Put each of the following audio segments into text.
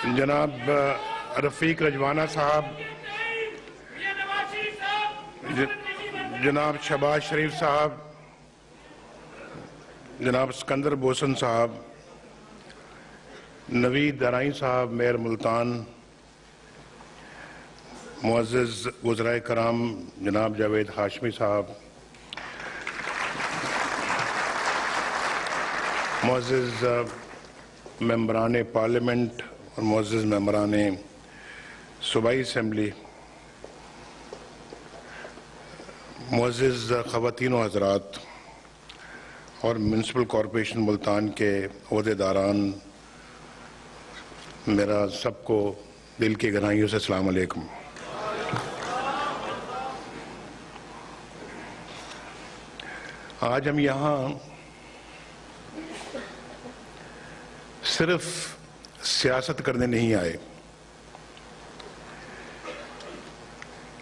जनाब रफ़ीक रजवाना साहब, जनाब शहबाज शरीफ साहब, जनाब सिकंदर बोसन साहब, नवीद दराई साहब मेयर मुल्तान, मुअज़्ज़िज़ वज़राए कराम जनाब जावेद हाशमी साहब, मुअज़्ज़िज़ मेंबरान पार्लियामेंट और मुअज़्ज़िज़ मेंबरान सूबाई असम्बली, मुअज़्ज़िज़ ख़वातीन व हज़रात और म्यूनसिपल कॉरपोरेशन मुल्तान के ओहदेदारान, मेरा सबको दिल की गहराइयों से अस्सलाम अलैकुम। आज हम यहाँ सिर्फ सियासत करने नहीं आए,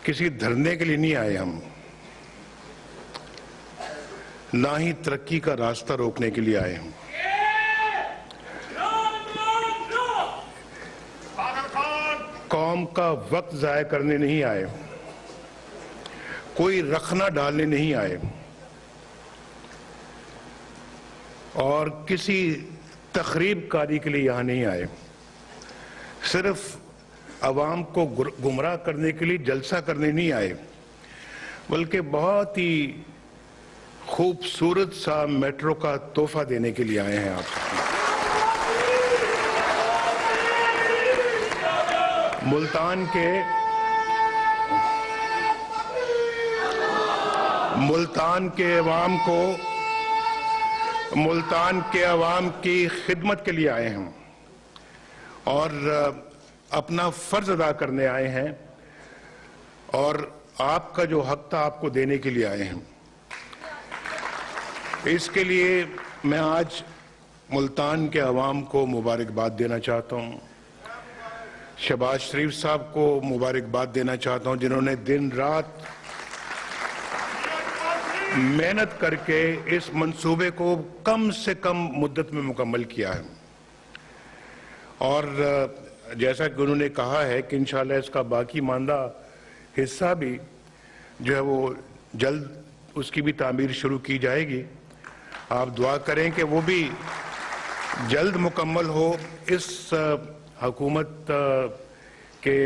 किसी धरने के लिए नहीं आए हम, ना ही तरक्की का रास्ता रोकने के लिए आए हम। कौम का वक्त जाया करने नहीं आए, कोई रखना डालने नहीं आए और किसी तखरीब कारी के लिए यहां नहीं आए। सिर्फ अवाम को गुमराह करने के लिए जलसा करने नहीं आए, बल्कि बहुत ही खूबसूरत सा मेट्रो का तोहफा देने के लिए आए हैं आप। मुल्तान के अवाम की खिदमत के लिए आए हैं और अपना फर्ज अदा करने आए हैं और आपका जो हक था आपको देने के लिए आए हैं। इसके लिए मैं आज मुल्तान के अवाम को मुबारकबाद देना चाहता हूं, शहबाज शरीफ साहब को मुबारकबाद देना चाहता हूं जिन्होंने दिन रात मेहनत करके इस मंसूबे को कम से कम मुद्दत में मुकम्मल किया है और जैसा कि उन्होंने कहा है कि इंशाल्लाह इसका बाकी मांदा हिस्सा भी जो है वो जल्द उसकी भी तामीर शुरू की जाएगी। आप दुआ करें कि वो भी जल्द मुकम्मल हो। इस हुकूमत के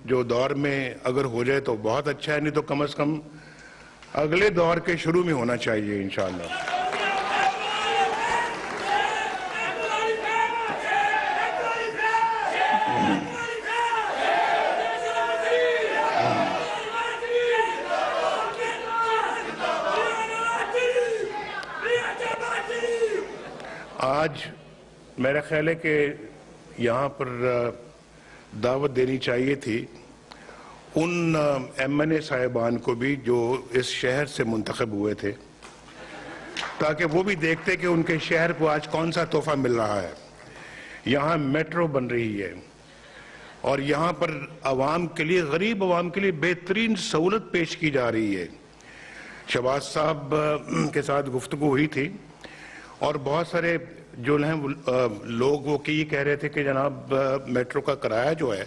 जो दौर में अगर हो जाए तो बहुत अच्छा है, नहीं तो कम से कम अगले दौर के शुरू में होना चाहिए इंशाअल्लाह। आज मेरा ख्याल है कि यहाँ पर दावत देनी चाहिए थी उन MNA साहिबान को भी जो इस शहर से मुंतखब हुए थे, ताकि वो भी देखते कि उनके शहर को आज कौन सा तोहफा मिल रहा है। यहाँ मेट्रो बन रही है और यहाँ पर अवाम के लिए, गरीब अवाम के लिए बेहतरीन सहूलत पेश की जा रही है। शहबाज साहब के साथ गुफ्तगू हुई थी और बहुत सारे जो हैं लोग वो ये कह रहे थे कि जनाब मेट्रो का किराया जो है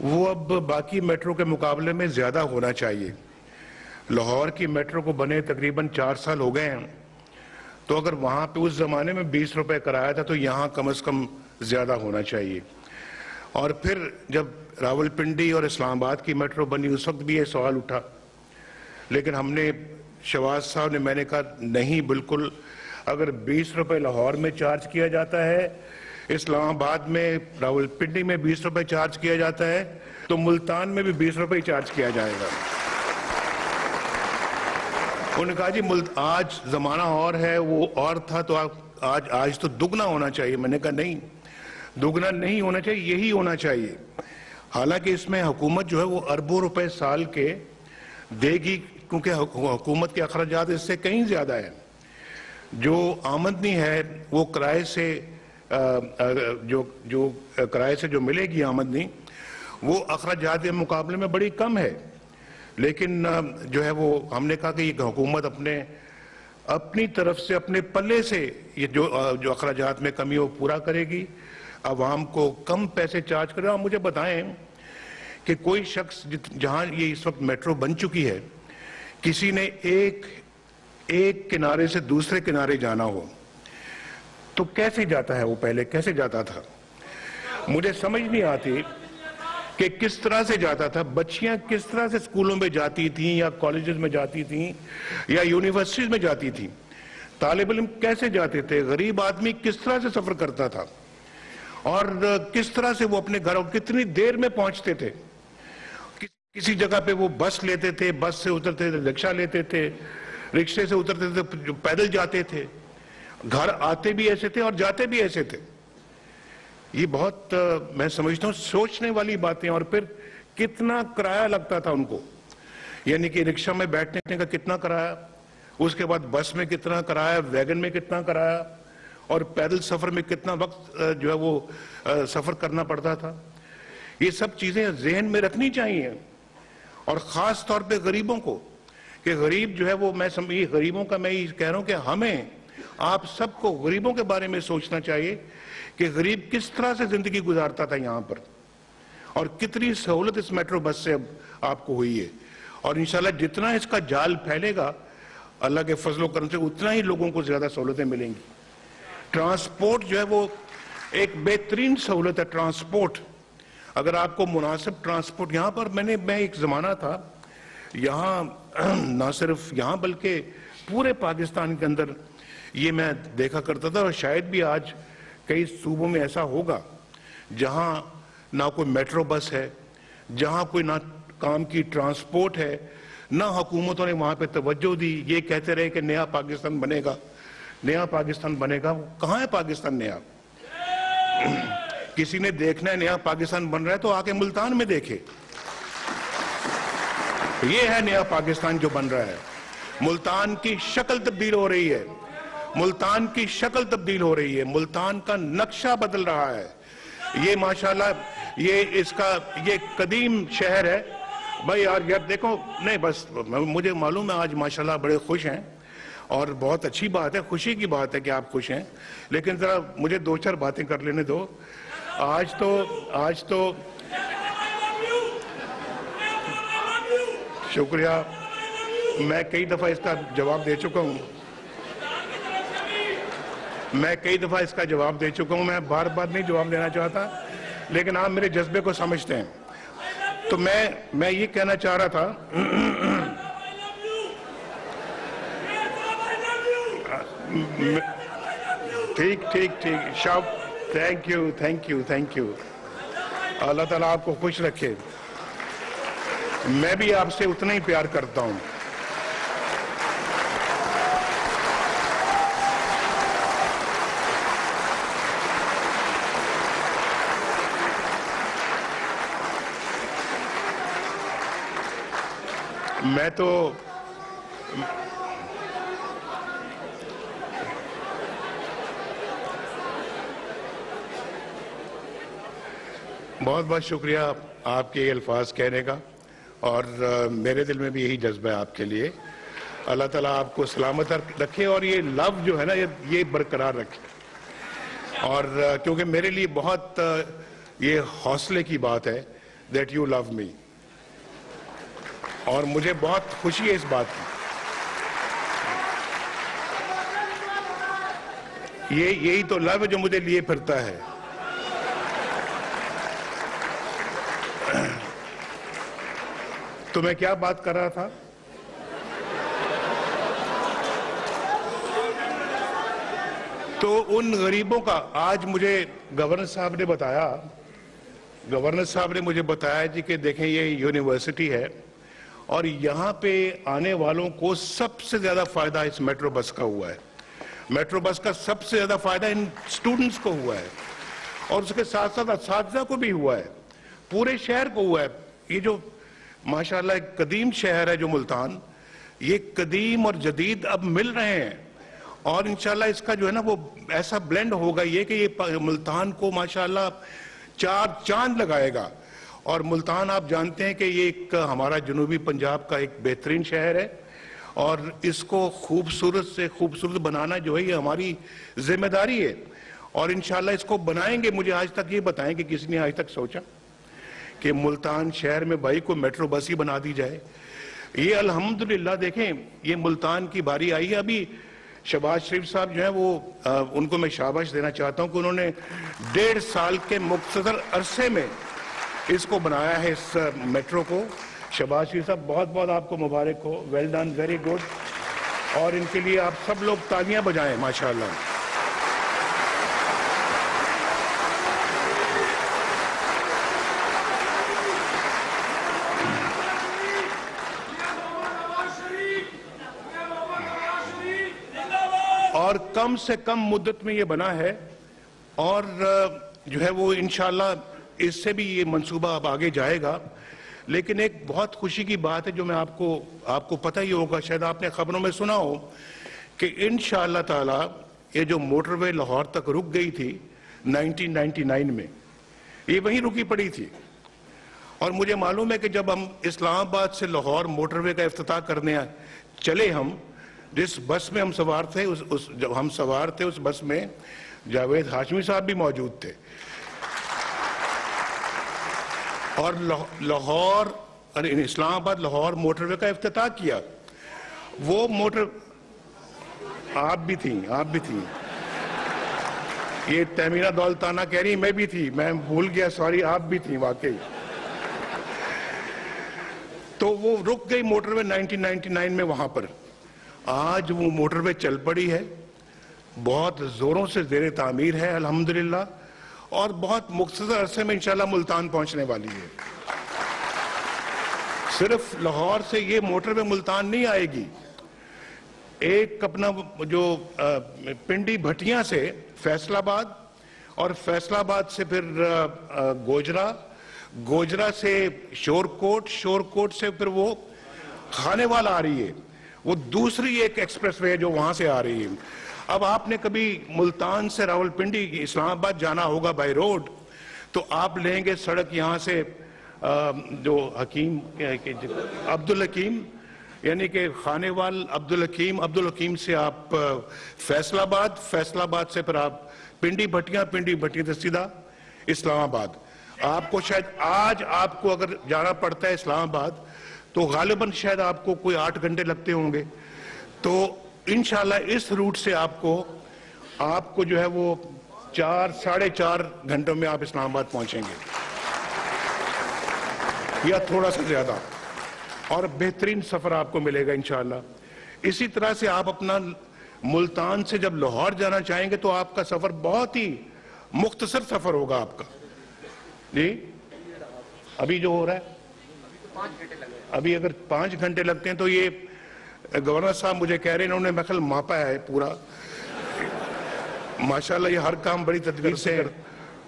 वो अब बाकी मेट्रो के मुकाबले में ज़्यादा होना चाहिए। लाहौर की मेट्रो को बने तकरीबन 4 साल हो गए हैं, तो अगर वहाँ पे उस ज़माने में 20 रुपये किराया था तो यहाँ कम से कम ज़्यादा होना चाहिए। और फिर जब रावलपिंडी और इस्लामाबाद की मेट्रो बनी उस वक्त भी ये सवाल उठा, लेकिन हमने शहबाज साहब ने, मैंने कहा नहीं, बिल्कुल अगर 20 रुपये लाहौर में चार्ज किया जाता है, इस्लामाबाद में, रावलपिंडी में 20 रुपये चार्ज किया जाता है, तो मुल्तान में भी 20 रुपये चार्ज किया जाएगा। उन्होंने कहा जी आज जमाना और है, वो और था तो आज तो दुगना होना चाहिए। मैंने कहा नहीं, दुगना नहीं होना चाहिए, यही होना चाहिए। हालांकि इसमें हुकूमत जो है वो अरबों रुपए साल के देगी, क्योंकि हुकूमत के अखराजात इससे कहीं ज्यादा है। जो आमदनी है वो किराए से जो किराए से जो मिलेगी आमदनी, वो अखराजात के मुकाबले में बड़ी कम है। लेकिन जो है वो हमने कहा कि ये हुकूमत अपनी तरफ से, अपने पल्ले से ये जो अखराजात में कमी है वो पूरा करेगी। आवाम को कम पैसे चार्ज करें। आप मुझे बताएं कि कोई शख्स जहां ये इस वक्त मेट्रो बन चुकी है, किसी ने एक किनारे से दूसरे किनारे जाना हो तो कैसे जाता है? वो पहले कैसे जाता था? मुझे समझ नहीं आती कि किस तरह से जाता था। बच्चियां किस तरह से स्कूलों में जाती थीं या कॉलेजेस में जाती थीं या यूनिवर्सिटीज में जाती थीं। तालिब इल्म कैसे जाते थे, गरीब आदमी किस तरह से सफर करता था और किस तरह से वो अपने घरों कितनी देर में पहुंचते थे। किसी जगह पे वो बस लेते थे, बस से उतरते थे, रिक्शा लेते थे, रिक्शे से उतरते थे, जो पैदल जाते थे, घर आते भी ऐसे थे और जाते भी ऐसे थे। ये बहुत मैं समझता हूँ सोचने वाली बातें। और फिर कितना किराया लगता था उनको, यानी कि रिक्शा में बैठने का कितना किराया, उसके बाद बस में कितना किराया, वैगन में कितना किराया, और पैदल सफर में कितना वक्त जो है वो सफर करना पड़ता था। ये सब चीजें जहन में रखनी चाहिए, और खास तौर पे गरीबों को, कि गरीब जो है वो ये गरीबों का मैं ये कह रहा हूं कि हमें आप सबको गरीबों के बारे में सोचना चाहिए कि गरीब किस तरह से जिंदगी गुजारता था यहां पर, और कितनी सहूलत इस मेट्रो बस से अब आपको हुई है। और इंशाल्लाह जितना इसका जाल फैलेगा अल्लाह के फजल करम से उतना ही लोगों को ज्यादा सहूलतें मिलेंगी। ट्रांसपोर्ट जो है वो एक बेहतरीन सहूलत है। ट्रांसपोर्ट, अगर आपको मुनासिब ट्रांसपोर्ट, यहाँ पर मैं एक जमाना था यहाँ ना सिर्फ यहाँ बल्कि पूरे पाकिस्तान के अंदर ये मैं देखा करता था, और शायद भी आज कई सूबों में ऐसा होगा जहाँ ना कोई मेट्रो बस है, जहाँ कोई ना काम की ट्रांसपोर्ट है, ना हुकूमतों ने वहाँ पे तवज्जो दी। ये कहते रहे कि नया पाकिस्तान बनेगा, नया पाकिस्तान बनेगा। कहाँ है पाकिस्तान नया? किसी ने देखना है नया पाकिस्तान बन रहा है तो आके मुल्तान में देखे। ये है नया पाकिस्तान जो बन रहा है। मुल्तान की शक्ल तब्दील हो रही है, मुल्तान की शक्ल तब्दील हो रही है, मुल्तान का नक्शा बदल रहा है। ये माशाल्लाह ये कदीम शहर है भाई। यार देखो, नहीं बस मुझे मालूम है आज माशाल्लाह बड़े खुश हैं, और बहुत अच्छी बात है, खुशी की बात है कि आप खुश हैं, लेकिन जरा मुझे दो चार बातें कर लेने दो। आज तो शुक्रिया, मैं कई दफा इसका जवाब दे चुका हूं, मैं बार बार नहीं जवाब देना चाहता, लेकिन आप मेरे जज्बे को समझते हैं। तो मैं ये कहना चाह रहा था ठीक शाब, थैंक यू। अल्लाह ताला आपको खुश रखे। मैं भी आपसे उतना ही प्यार करता हूं। मैं तो बहुत बहुत शुक्रिया आपके ये अल्फाज कहने का, और मेरे दिल में भी यही जज्बा है आपके लिए। अल्लाह ताला आपको सलामत रखे और ये लव जो है ना ये बरकरार रखे। और क्योंकि मेरे लिए बहुत ये हौसले की बात है दैट यू लव मी, और मुझे बहुत खुशी है इस बात की। यही तो लव है जो मुझे लिए फिरता है। तो मैं क्या बात कर रहा था? तो उन गरीबों का आज मुझे गवर्नर साहब ने मुझे बताया जी कि देखें ये यूनिवर्सिटी है और यहाँ पे आने वालों को सबसे ज्यादा फायदा इस मेट्रो बस का हुआ है। मेट्रो बस का सबसे ज्यादा फायदा इन स्टूडेंट्स को हुआ है, और उसके साथ साथ असातिज़ा को भी हुआ है, पूरे शहर को हुआ है। ये जो माशाल्लाह एक कदीम शहर है जो मुल्तान, ये कदीम और जदीद अब मिल रहे हैं, और इंशाल्लाह इसका जो है ना वो ऐसा ब्लेंड होगा ये कि ये मुल्तान को माशाल्लाह चार चांद लगाएगा। और मुल्तान आप जानते हैं कि ये एक हमारा जनूबी पंजाब का एक बेहतरीन शहर है, और इसको खूबसूरत से खूबसूरत बनाना जो है ये हमारी जिम्मेदारी है। और इंशाल्लाह इसको बनाएंगे। मुझे आज तक ये बताएं कि किसी ने आज तक सोचा कि मुल्तान शहर में भाई को मेट्रो बस ही बना दी जाए। ये अल्हम्दुलिल्लाह देखें, ये मुल्तान की बारी आई है। अभी शहबाज शरीफ साहब जो है वो उनको मैं शाबाश देना चाहता हूं कि उन्होंने 1.5 साल के मुख्तसर अरसे में इसको बनाया है, इस मेट्रो को। शहबाज शरीफ साहब बहुत बहुत आपको मुबारक हो, वेल डन, वेरी गुड। और इनके लिए आप सब लोग तालियां बजाएं माशाअल्लाह। और कम से कम मुद्दत में ये बना है और जो है वो इंशाल्लाह इससे भी ये मंसूबा अब आगे जाएगा। लेकिन एक बहुत खुशी की बात है जो मैं आपको पता ही होगा, शायद आपने खबरों में सुना हो कि इंशाल्लाह ताला ये जो मोटरवे लाहौर तक रुक गई थी 1999 में, ये वहीं रुकी पड़ी थी। और मुझे मालूम है कि जब हम इस्लामाबाद से लाहौर मोटरवे का इफ्तिताह करने चले, हम जिस बस में हम सवार थे जब हम सवार थे उस बस में जावेद हाशमी साहब भी मौजूद थे। और लाहौर इस्लामाबाद लाहौर मोटरवे का इफ्तिताह किया। वो मोटर आप भी थी। ये तमीना दौलताना कह रही मैं भी थी, मैं भूल गया, सॉरी, आप भी थी वाकई। तो वो रुक गई मोटरवे 1999 में वहां पर। आज वो मोटरवे चल पड़ी है, बहुत जोरों से ज़ेरे तामीर है अल्हम्दुलिल्लाह, और बहुत मुख्तसर अरसे में इंशाल्लाह मुल्तान पहुंचने वाली है। सिर्फ लाहौर से ये मोटरवे मुल्तान नहीं आएगी, एक अपना जो पिंडी भटियां से फैसलाबाद, और फैसलाबाद से फिर गोजरा से शोरकोट से फिर वो खानेवाल आ रही है। वो दूसरी एक एक्सप्रेसवे है जो वहां से आ रही है। अब आपने कभी मुल्तान से रावलपिंडी इस्लामाबाद जाना होगा बाय रोड, तो आप लेंगे सड़क यहां से जो अब्दुल हकीम यानी कि खानेवाल अब्दुल हकीम से आप फैसलाबाद से फिर आप पिंडी भटियां से सीधा इस्लामाबाद। आपको शायद आज आपको अगर जाना पड़ता है इस्लामाबाद तो गालिबन शायद आपको कोई 8 घंटे लगते होंगे। तो इंशाल्लाह इस रूट से आपको जो है वो 4-4.5 घंटों में आप इस्लामाबाद पहुंचेंगे या थोड़ा सा ज्यादा, और बेहतरीन सफर आपको मिलेगा इंशाल्लाह। इसी तरह से आप अपना मुल्तान से जब लाहौर जाना चाहेंगे तो आपका सफर बहुत ही मुख्तसर सफर होगा आपका। जी अभी जो हो रहा है, अभी अगर 5 घंटे लगते हैं तो ये गवर्नर साहब मुझे कह रहे हैं, इन्होंने मैं मापा है पूरा माशाल्लाह। ये हर काम बड़ी तदबीर से,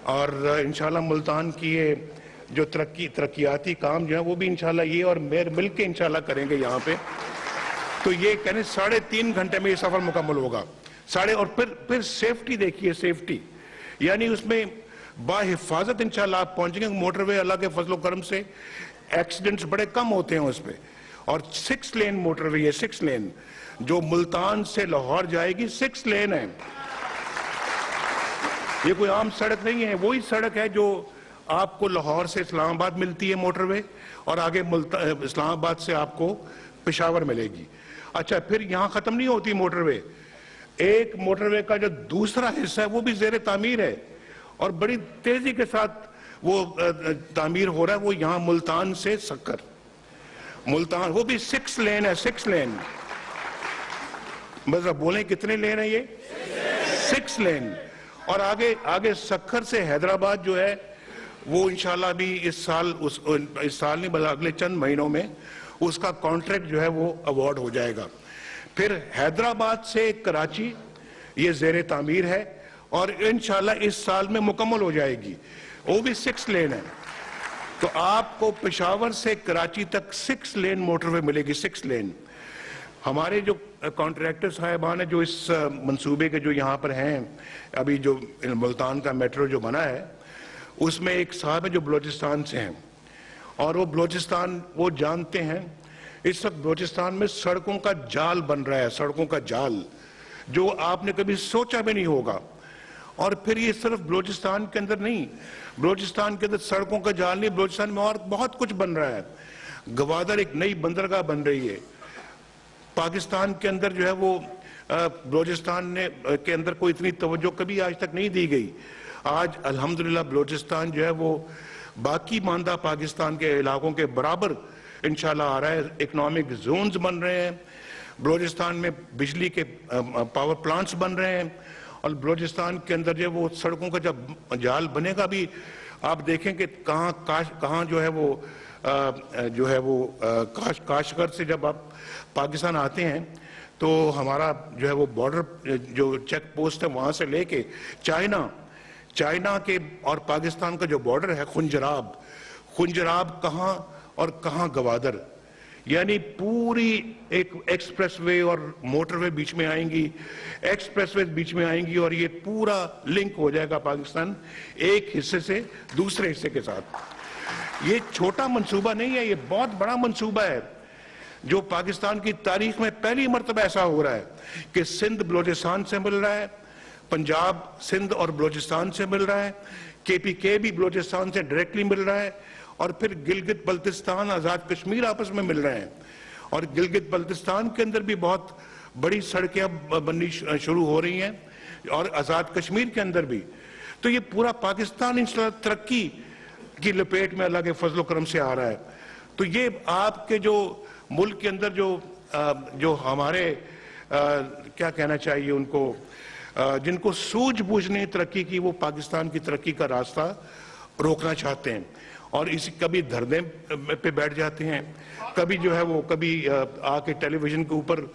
और इंशाल्लाह मुल्तान की ये जो तरक्याती काम जो है वो भी इंशाल्लाह ये और मेयर मिल के इंशाल्लाह करेंगे यहाँ पे। तो ये कहने 3.5 घंटे में ये सफर मुकम्मल होगा। और फिर सेफ्टी देखिए, सेफ्टी यानी उसमें बाहिफाजत इंशाल्लाह आप पहुंचेंगे। मोटरवे अल्लाह के फजलो करम से एक्सीडेंट्स बड़े कम होते हैं उस पे। और 6 लेन मोटरवे है, 6 लेन जो मुल्तान से लाहौर जाएगी, 6 लेन है। ये कोई आम सड़क नहीं है, वही सड़क है जो आपको लाहौर से इस्लामाबाद मिलती है मोटरवे, और आगे इस्लामाबाद से आपको पेशावर मिलेगी। अच्छा, फिर यहां खत्म नहीं होती मोटरवे। एक मोटरवे का जो दूसरा हिस्सा है वो भी ज़ेरे तामीर है और बड़ी तेजी के साथ वो तामीर हो रहा है। वो यहां मुल्तान से सक्कर, मुल्तान, वो भी 6 लेन है, 6 लेन। बस अब बोले कितने लेन है ये? 6 लेन। और आगे सक्खर से हैदराबाद जो है वो इंशाल्लाह भी इस साल नहीं बल्कि अगले चंद महीनों में उसका कॉन्ट्रैक्ट जो है वो अवार्ड हो जाएगा। फिर हैदराबाद से कराची ये ज़ेरे तामीर है और इंशाल्लाह इस साल में मुकम्मल हो जाएगी, वो भी 6 लेन है। तो आपको पेशावर से कराची तक 6 लेन मोटरवे मिलेगी, 6 लेन। हमारे जो कॉन्ट्रैक्टर साहिबान है जो इस मंसूबे के जो यहाँ पर हैं, अभी जो मुल्तान का मेट्रो जो बना है उसमें एक साहब है जो बलूचिस्तान से हैं, और वो बलूचिस्तान वो जानते हैं इस वक्त बलूचिस्तान में सड़कों का जाल बन रहा है, सड़कों का जाल जो आपने कभी सोचा भी नहीं होगा। और फिर ये सिर्फ बलूचिस्तान के अंदर नहीं, बलूचिस्तान के अंदर सड़कों का जाल नहीं, बलूचिस्तान में और बहुत कुछ बन रहा है। गवादर एक नई बंदरगाह बन रही है। पाकिस्तान के अंदर जो है वो बलूचिस्तान ने के अंदर कोई इतनी तवज्जो कभी आज तक नहीं दी गई। आज अल्हम्दुलिल्लाह बलूचिस्तान जो है वो बाकी मानदा पाकिस्तान के इलाकों के बराबर इंशाल्लाह आ रहा है। इकोनॉमिक जोन्स बन रहे हैं, बलूचिस्तान में बिजली के पावर प्लांट्स बन रहे हैं, और बलूचिस्तान के अंदर जो वो सड़कों का जब जाल बनेगा भी, आप देखें कि कहाँ जो है वो काशगर से जब आप पाकिस्तान आते हैं तो हमारा जो है वो बॉर्डर जो चेक पोस्ट है वहाँ से लेके चाइना के और पाकिस्तान का जो बॉर्डर है खुंजराब कहाँ और कहाँ गवादर, यानी पूरी एक एक्सप्रेसवे और मोटरवे बीच में आएंगी, एक्सप्रेसवे बीच में आएंगी, और ये पूरा लिंक हो जाएगा पाकिस्तान एक हिस्से से दूसरे हिस्से के साथ। ये छोटा मंसूबा नहीं है, ये बहुत बड़ा मंसूबा है जो पाकिस्तान की तारीख में पहली मर्तबा ऐसा हो रहा है कि सिंध बलूचिस्तान से मिल रहा है, पंजाब सिंध और बलूचिस्तान से मिल रहा है, KPK भी बलूचिस्तान से डायरेक्टली मिल रहा है, और फिर गिलगित बल्तिस्तान आज़ाद कश्मीर आपस में मिल रहे हैं, और गिलगित बल्तिस्तान के अंदर भी बहुत बड़ी सड़कें अब बननी शुरू हो रही हैं, और आज़ाद कश्मीर के अंदर भी। तो ये पूरा पाकिस्तान इंशाल्लाह तरक्की की लपेट में अल्लाह के फजल करम से आ रहा है। तो ये आपके जो मुल्क के अंदर जो हमारे क्या कहना चाहिए उनको, जिनको सूझबूझ ने तरक्की की, वो पाकिस्तान की तरक्की का रास्ता रोकना चाहते हैं, और इसी कभी धरने पे बैठ जाते हैं, कभी जो है वो कभी आके टेलीविजन के ऊपर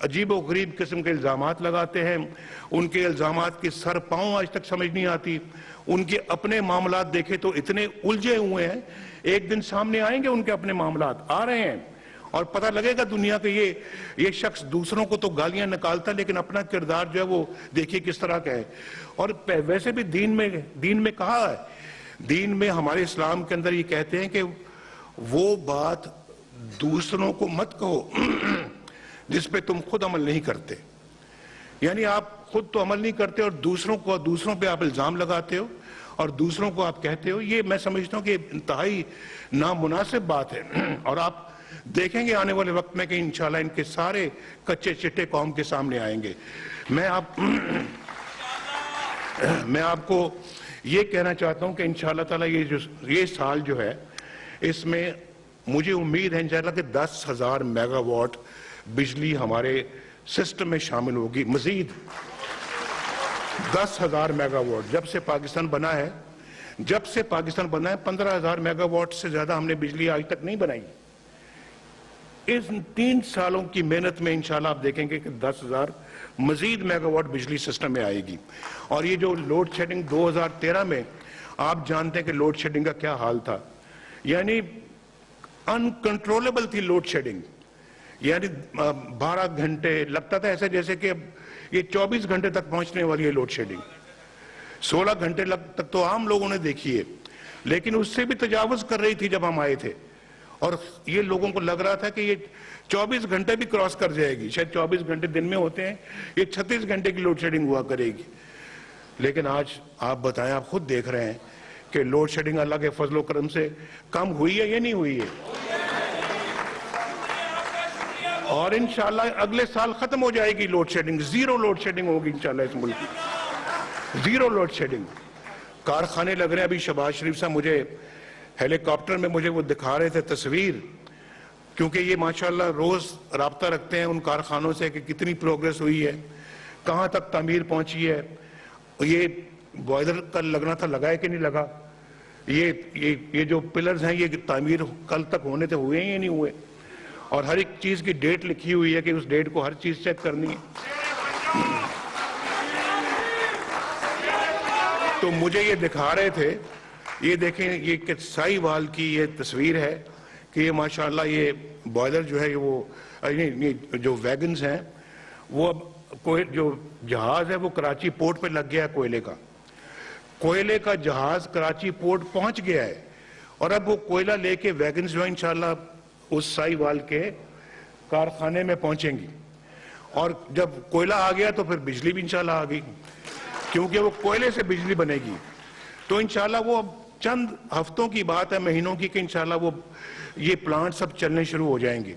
अजीबो गरीब किस्म के इल्जामात लगाते हैं। उनके इल्जामात की सर पांव आज तक समझ नहीं आती। उनके अपने मामलात देखे तो इतने उलझे हुए हैं, एक दिन सामने आएंगे उनके अपने मामलात आ रहे हैं और पता लगेगा दुनिया के ये शख्स दूसरों को तो गालियां निकालता लेकिन अपना किरदार जो है वो देखिए किस तरह का है। और वैसे भी दीन में कहा है, दीन में हमारे इस्लाम के अंदर ये कहते हैं कि वो बात दूसरों को मत कहो जिस पे तुम खुद अमल नहीं करते। यानी आप खुद तो अमल नहीं करते और दूसरों पे आप इल्जाम लगाते हो और दूसरों को आप कहते हो। ये मैं समझता हूँ कि इंतहाई नामुनासिब बात है। और आप देखेंगे आने वाले वक्त में कि इंशाल्लाह इनके सारे कच्चे चिट्टे कौम के सामने आएंगे। मैं आपको ये कहना चाहता हूं कि इंशाल्लाह ताला ये साल जो है इसमें मुझे उम्मीद है इंशाल्लाह कि 10,000 मेगावाट बिजली हमारे सिस्टम में शामिल होगी। मजीद 10,000 मेगावाट जब से पाकिस्तान बना है 15,000 मेगावाट से ज्यादा हमने बिजली आज तक नहीं बनाई। इस 3 सालों की मेहनत में इंशाल्लाह आप देखेंगे कि 10,000 मजीद मेगावाट बिजली सिस्टम में आएगी। और ये जो लोड शेडिंग 2013 में आप जानते हैं कि लोड शेडिंग का क्या हाल था, यानी अनकंट्रोलेबल थी लोड शेडिंग। यानी 12 घंटे लगता था ऐसे जैसे कि अब ये 24 घंटे तक पहुंचने वाली है लोड शेडिंग। 16 घंटे तक तो आम लोगों ने देखी है, लेकिन उससे भी तजावुज कर रही थी जब हम आए थे। और ये लोगों को लग रहा था कि ये 24 घंटे भी क्रॉस कर जाएगी, शायद 24 घंटे दिन में होते हैं, ये 36 घंटे की लोड शेडिंग हुआ करेगी। लेकिन आज आप बताएं, आप खुद देख रहे हैं कि लोड शेडिंग अल्लाह के फजलो करम से कम हुई है या नहीं हुई है। और इंशाल्लाह अगले साल खत्म हो जाएगी load shedding, zero load shedding होगी इंशाल्लाह इस मुल्क में, जीरो लोड शेडिंग। कारखाने लग रहे हैं। अभी शहबाज शरीफ साहब मुझे हेलीकॉप्टर में मुझे वो दिखा रहे थे तस्वीर, क्योंकि ये माशाल्लाह रोज राब्ता रखते हैं उन कारखानों से कि कितनी प्रोग्रेस हुई है, कहां तक तामीर पहुंची है। ये बॉयलर कल लगना था, लगा है कि नहीं लगा। ये जो पिलर्स हैं ये तामीर कल तक होने थे, हुए या नहीं हुए। और हर एक चीज की डेट लिखी हुई है कि उस डेट को हर चीज चेक करनी है। तो मुझे ये दिखा रहे थे, ये देखें, ये साहिवाल की ये तस्वीर है कि ये माशाल्लाह ये बॉयलर जो है वो जो वैगन्स हैं वो अब जो जहाज है वो कराची पोर्ट पे लग गया है। कोयले का जहाज कराची पोर्ट पहुंच गया है और अब वो कोयला लेके वैगन्स जो है इंशाल्लाह उस साहिवाल के कारखाने में पहुंचेंगी। और जब कोयला आ गया तो फिर बिजली भी इंशाल्लाह आ गई। क्योंकि वो कोयले से बिजली बनेगी। तो इंशाल्लाह वो अब चंद हफ्तों की बात है, महीनों की, कि इंशाल्लाह वो ये प्लांट सब चलने शुरू हो जाएंगे।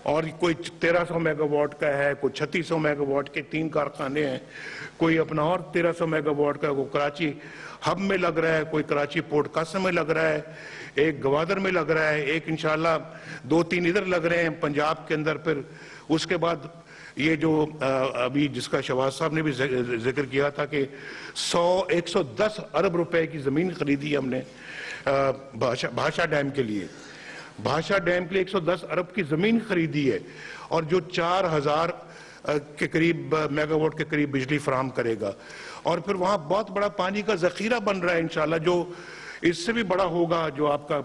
और कोई 1300 मेगावाट का है, कोई 3600 मेगावाट के 3 कारखाने हैं, कोई अपना और 1300 मेगावाट का वो कराची हब में लग रहा है, कोई कराची पोर्ट कासिम में लग रहा है, एक गवादर में लग रहा है, एक इंशाल्लाह 2-3 इधर लग रहे हैं पंजाब के अंदर। फिर उसके बाद ये जो अभी जिसका शहबाज साहब ने भी जिक्र किया था कि 110 अरब रुपए की जमीन खरीदी हमने भाषा डैम के लिए। भाषा डैम के लिए 110 अरब की जमीन खरीदी है, और जो 4000 के करीब मेगावाट के करीब बिजली फराहम करेगा। और फिर वहां बहुत बड़ा पानी का जखीरा बन रहा है इंशाल्लाह, जो इससे भी बड़ा होगा, जो आपका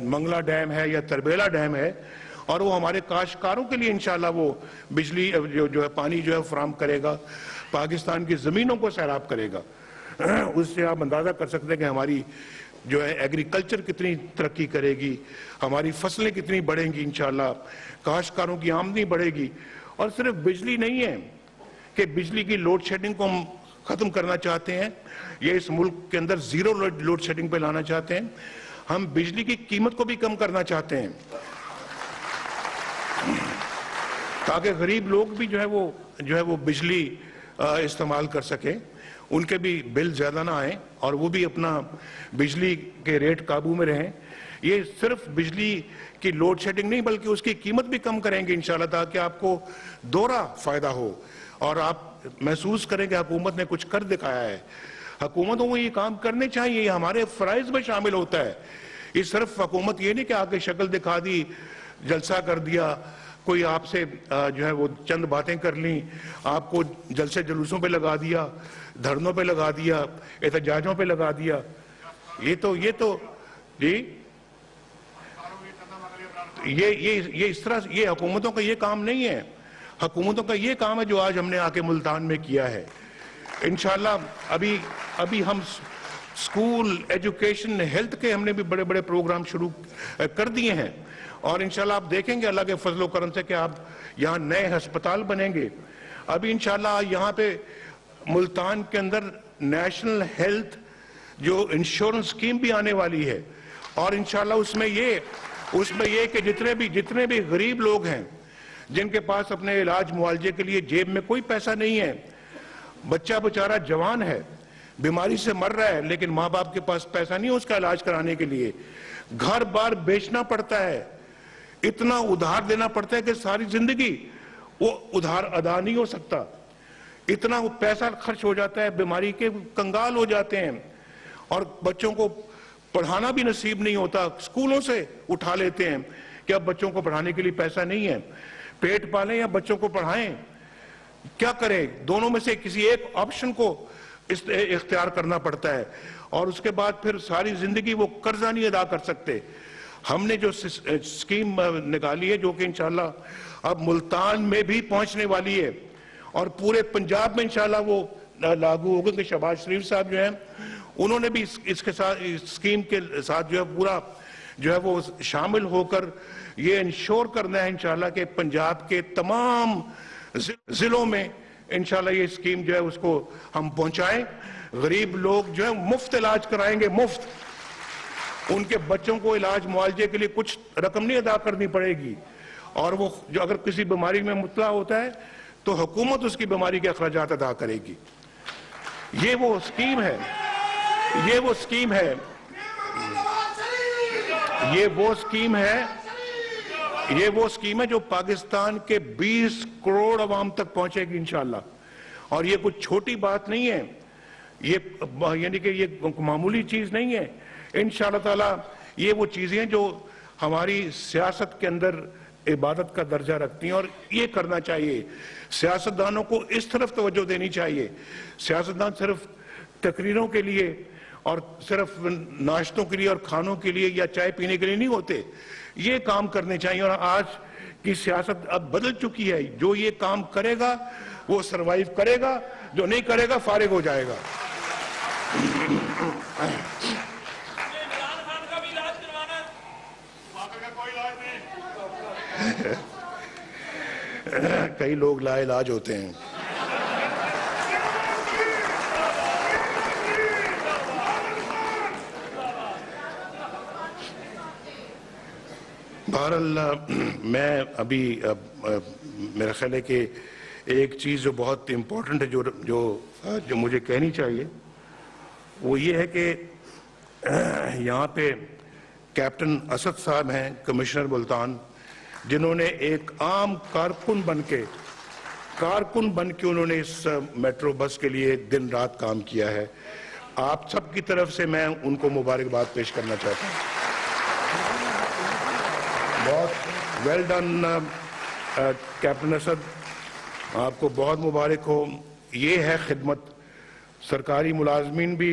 मंगला डैम है या तरबेला डैम है। और वो हमारे काश्तकारों के लिए इंशाल्लाह वो बिजली जो है पानी जो है फराहम करेगा, पाकिस्तान की जमीनों को सैराब करेगा। उससे आप अंदाजा कर सकते हैं कि हमारी जो है एग्रीकल्चर कितनी तरक्की करेगी, हमारी फसलें कितनी बढ़ेंगी इंशाल्लाह, काश्तकारों की आमदनी बढ़ेगी। और सिर्फ बिजली नहीं है कि बिजली की लोड शेडिंग को हम खत्म करना चाहते हैं, ये इस मुल्क के अंदर जीरो लोड शेडिंग पे लाना चाहते हैं। हम बिजली की कीमत को भी कम करना चाहते हैं, ताकि गरीब लोग भी जो है वो बिजली इस्तेमाल कर सकें, उनके भी बिल ज्यादा ना आए और वो भी अपना बिजली के रेट काबू में रहें। ये सिर्फ बिजली की लोड शेडिंग नहीं बल्कि उसकी कीमत भी कम करेंगे इंशाल्लाह, ताकि आपको दोहरा फायदा हो और आप महसूस करें कि हुकूमत ने कुछ कर दिखाया है। हुकूमतों को ये काम करने चाहिए, ये हमारे फराइज में शामिल होता है। ये सिर्फ हुकूमत ये नहीं कि आके शक्ल दिखा दी, जलसा कर दिया, कोई आपसे जो है वो चंद बातें कर ली, आपको जलसे जुलूसों पे लगा दिया, धरनों पे लगा दिया, एहतजाजों पे लगा दिया। ये तो जी ये इस तरह ये हुकूमतों का ये काम नहीं है। हुकूमतों का ये काम है जो आज हमने आके मुल्तान में किया है। इंशाल्लाह अभी हम स्कूल, एजुकेशन, हेल्थ के हमने भी बड़े बड़े प्रोग्राम शुरू कर दिए हैं। और इंशाल्लाह आप देखेंगे अल्लाह के फजल करम से कि आप यहाँ नए अस्पताल बनेंगे। अभी इंशाल्लाह यहाँ पे मुल्तान के अंदर नेशनल हेल्थ जो इंश्योरेंस स्कीम भी आने वाली है। और इंशाल्लाह उसमें ये कि जितने भी गरीब लोग हैं जिनके पास अपने इलाज मुआवजे के लिए जेब में कोई पैसा नहीं है, बच्चा बेचारा जवान है, बीमारी से मर रहा है, लेकिन माँ बाप के पास पैसा नहीं है उसका इलाज कराने के लिए, घर बार बेचना पड़ता है, इतना उधार देना पड़ता है कि सारी जिंदगी वो उधार अदा नहीं हो सकता, इतना पैसा खर्च हो जाता है, बीमारी के कंगाल हो जाते हैं और बच्चों को पढ़ाना भी नसीब नहीं होता। स्कूलों से उठा लेते हैं कि अब बच्चों को पढ़ाने के लिए पैसा नहीं है, पेट पालें या बच्चों को पढ़ाएं, क्या करें? दोनों में से किसी एक ऑप्शन को इख्तियार करना पड़ता है और उसके बाद फिर सारी जिंदगी वो कर्जा नहीं अदा कर सकते। हमने जो स्कीम निकाली है जो कि इंशाल्लाह अब मुल्तान में भी पहुंचने वाली है और पूरे पंजाब में इंशाल्लाह वो लागू होगा कि शहबाज शरीफ साहब जो हैं उन्होंने भी इसके साथ, इस स्कीम के साथ जो है पूरा जो है वो शामिल होकर ये इंश्योर करना है इंशाल्लाह कि पंजाब के तमाम जिलों में इंशाल्लाह ये स्कीम जो है उसको हम पहुंचाएं। गरीब लोग जो है मुफ्त इलाज कराएंगे, मुफ्त। उनके बच्चों को इलाज मुआवजे के लिए कुछ रकम नहीं अदा करनी पड़ेगी और वो जो अगर किसी बीमारी में मुब्तला होता है तो हुकूमत उसकी बीमारी के अखराजात अदा करेगी। ये वो स्कीम है, ये वो स्कीम है, ये वो स्कीम है, ये वो स्कीम है जो पाकिस्तान के 20 करोड़ अवाम तक पहुंचेगी इंशाल्लाह। और ये कुछ छोटी बात नहीं है, ये यानी कि ये मामूली चीज नहीं है। इंशाल्लाह ताला ये वो चीजें हैं जो हमारी सियासत के अंदर इबादत का दर्जा रखती हैं और ये करना चाहिए। सियासतदानों को इस तरफ तवज्जो देनी चाहिए। सियासतदान सिर्फ तकरीरों के लिए और सिर्फ नाश्तों के लिए और खानों के लिए या चाय पीने के लिए नहीं होते, ये काम करने चाहिए। और आज की सियासत अब बदल चुकी है, जो ये काम करेगा वो सरवाइव करेगा, जो नहीं करेगा फारिग हो जाएगा। कई लोग लाइलाज होते हैं। बहरहाल मैं अभी मेरा ख्याल है कि एक चीज़ जो बहुत इम्पोर्टेंट है जो जो जो मुझे कहनी चाहिए वो ये है कि यहाँ पे कैप्टन असद साहब हैं, कमिश्नर मुल्तान, जिन्होंने एक आम कारकुन बन के उन्होंने इस मेट्रो बस के लिए दिन रात काम किया है। आप सब की तरफ से मैं उनको मुबारकबाद पेश करना चाहता हूँ। बहुत वेल डन कैप्टन असद, आपको बहुत मुबारक हो। ये है खिदमत। सरकारी मुलाजमीन भी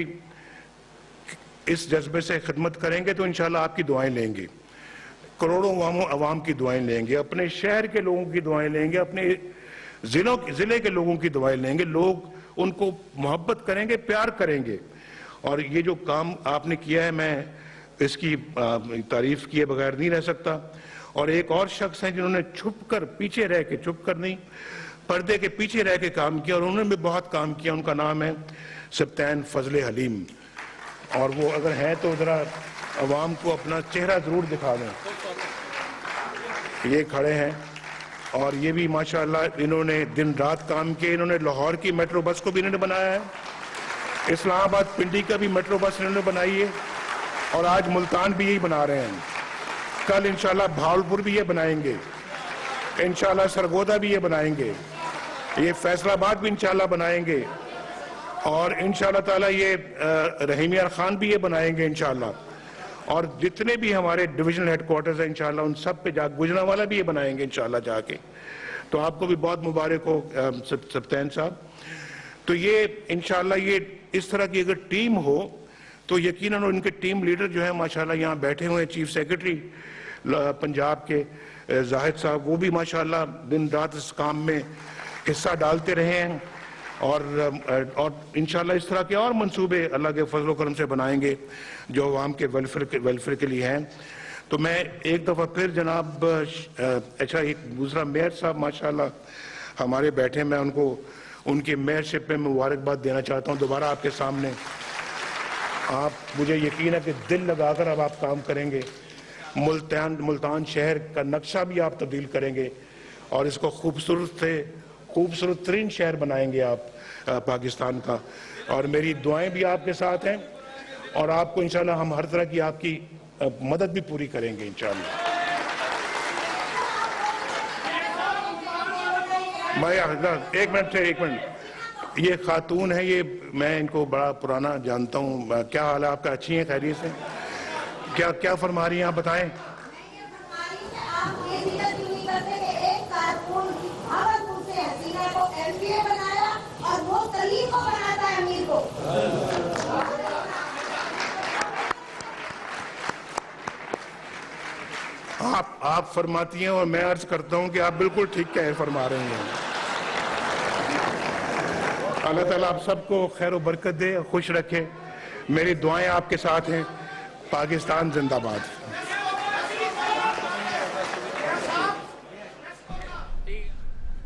इस जज्बे से खिदमत करेंगे तो इंशाल्लाह आपकी दुआएं लेंगे, करोड़ों अवाम की दुआएं लेंगे, अपने शहर के लोगों की दुआएं लेंगे, अपने जिले के लोगों की दुआएं लेंगे। लोग उनको मोहब्बत करेंगे, प्यार करेंगे। और ये जो काम आपने किया है, मैं इसकी तारीफ किए बगैर नहीं रह सकता। और एक और शख्स हैं जिन्होंने छुपकर, पीछे रह के, छुपकर नहीं, पर्दे के पीछे रह के काम किया और उन्होंने भी बहुत काम किया। उनका नाम है सप्तान फजले हलीम। और वो अगर है तो जरा अवाम को अपना चेहरा जरूर दिखा दें। ये खड़े हैं और ये भी माशाअल्लाह इन्होंने दिन रात काम किए। इन्होंने लाहौर की मेट्रो बस को भी इन्होंने बनाया है, इस्लामाबाद पिंडी का भी मेट्रो बस इन्होंने बनाई है और आज मुल्तान भी यही बना रहे हैं। कल इंशाल्लाह भावलपुर भी ये बनाएंगे, इंशाल्लाह सरगोदा भी ये बनाएंगे, ये फैसलाबाद भी इंशाल्लाह बनाएंगे और इंशाल्लाह ताला ये रहीमिया खान भी ये बनाएंगे इंशाल्लाह। और जितने भी हमारे डिविजनल हेडक्वार्टर्स हैं इंशाल्लाह उन सब पे गुजरांवाला भी ये बनाएंगे इंशाल्लाह जाके। तो आपको भी बहुत मुबारक हो सप्तान साहब। तो ये इंशाल्लाह ये इस तरह की अगर टीम हो तो यकीनन उनके टीम लीडर जो है माशाल्लाह यहाँ बैठे हुए हैं, चीफ सेक्रेटरी पंजाब के जाहिद साहब, वो भी माशाल्लाह दिन रात इस काम में हिस्सा डालते रहे हैं। और इंशाल्लाह इस तरह के और मंसूबे अल्लाह के फजल करम से बनाएंगे जो अवाम के वेलफेयर के लिए हैं। तो मैं एक दफ़ा फिर जनाब अच्छा एक दूसरा मेयर साहब माशाल्लाह हमारे बैठे, मैं उनको उनकी मेयरशिप पे मुबारकबाद देना चाहता हूँ दोबारा आपके सामने। आप, मुझे यकीन है कि दिल लगाकर अब आप काम करेंगे। मुल्तान शहर का नक्शा भी आप तब्दील करेंगे और इसको खूबसूरत तरीन शहर बनाएंगे आप पाकिस्तान का। और मेरी दुआएं भी आपके साथ हैं और आपको इंशाल्लाह हम हर तरह की आपकी मदद भी पूरी करेंगे इंशाल्लाह। मैं एक मिनट, ये खातून है, ये मैं इनको बड़ा पुराना जानता हूँ। क्या हाल है आपका? अच्छी है, खैरियत से? क्या क्या फरमा रही हैं आप बताएं। आप फरमाती हैं और मैं अर्ज करता हूं कि आप बिल्कुल ठीक कह फरमा रहे हैं। अल्लाह ताला आप सबको खैर और बरकत दे, खुश रखे। मेरी दुआएं आपके साथ हैं। पाकिस्तान जिंदाबाद।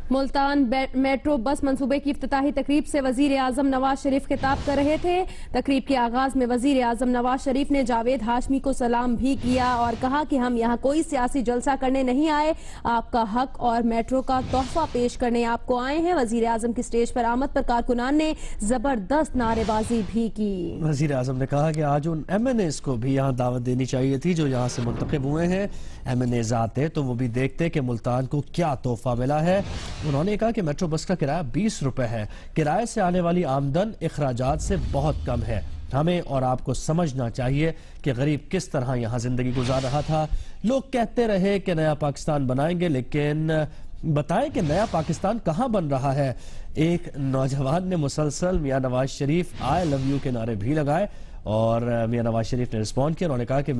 मुल्तान मेट्रो बस मंसूबे की इफ्तिताही तकरीब से वजीर आजम नवाज शरीफ खिताब कर रहे थे। तकरीब के आगाज में वजीर आजम नवाज शरीफ ने जावेद हाशमी को सलाम भी किया और कहा कि हम यहाँ कोई सियासी जलसा करने नहीं आए, आपका हक और मेट्रो का तोहफा पेश करने आपको आए हैं। वजीर आजम की स्टेज पर आमद पर कारकुनान ने जबरदस्त नारेबाजी भी की। वजीर आजम ने कहा कि आज उन MNAs को भी यहाँ दावत देनी चाहिए थी जो यहाँ से मुंतखब हुए हैं। MNAs आते तो वो भी देखते कि मुल्तान को क्या तोहफा मिला है। उन्होंने कहा कि मेट्रो बस का किराया 20 रुपए है। किराए से आने वाली आमदन अखराजात से बहुत कम है। हमें और आपको समझना चाहिए कि गरीब किस तरह यहाँ जिंदगी गुजार रहा था। लोग कहते रहे कि नया पाकिस्तान बनाएंगे, लेकिन बताएं कि नया पाकिस्तान कहाँ बन रहा है। एक नौजवान ने मुसलसल मियां Nawaz Sharif I love you के नारे भी लगाए और मियां नवाज शरीफ ने रिस्पॉन्ड किया। उन्होंने कहा कि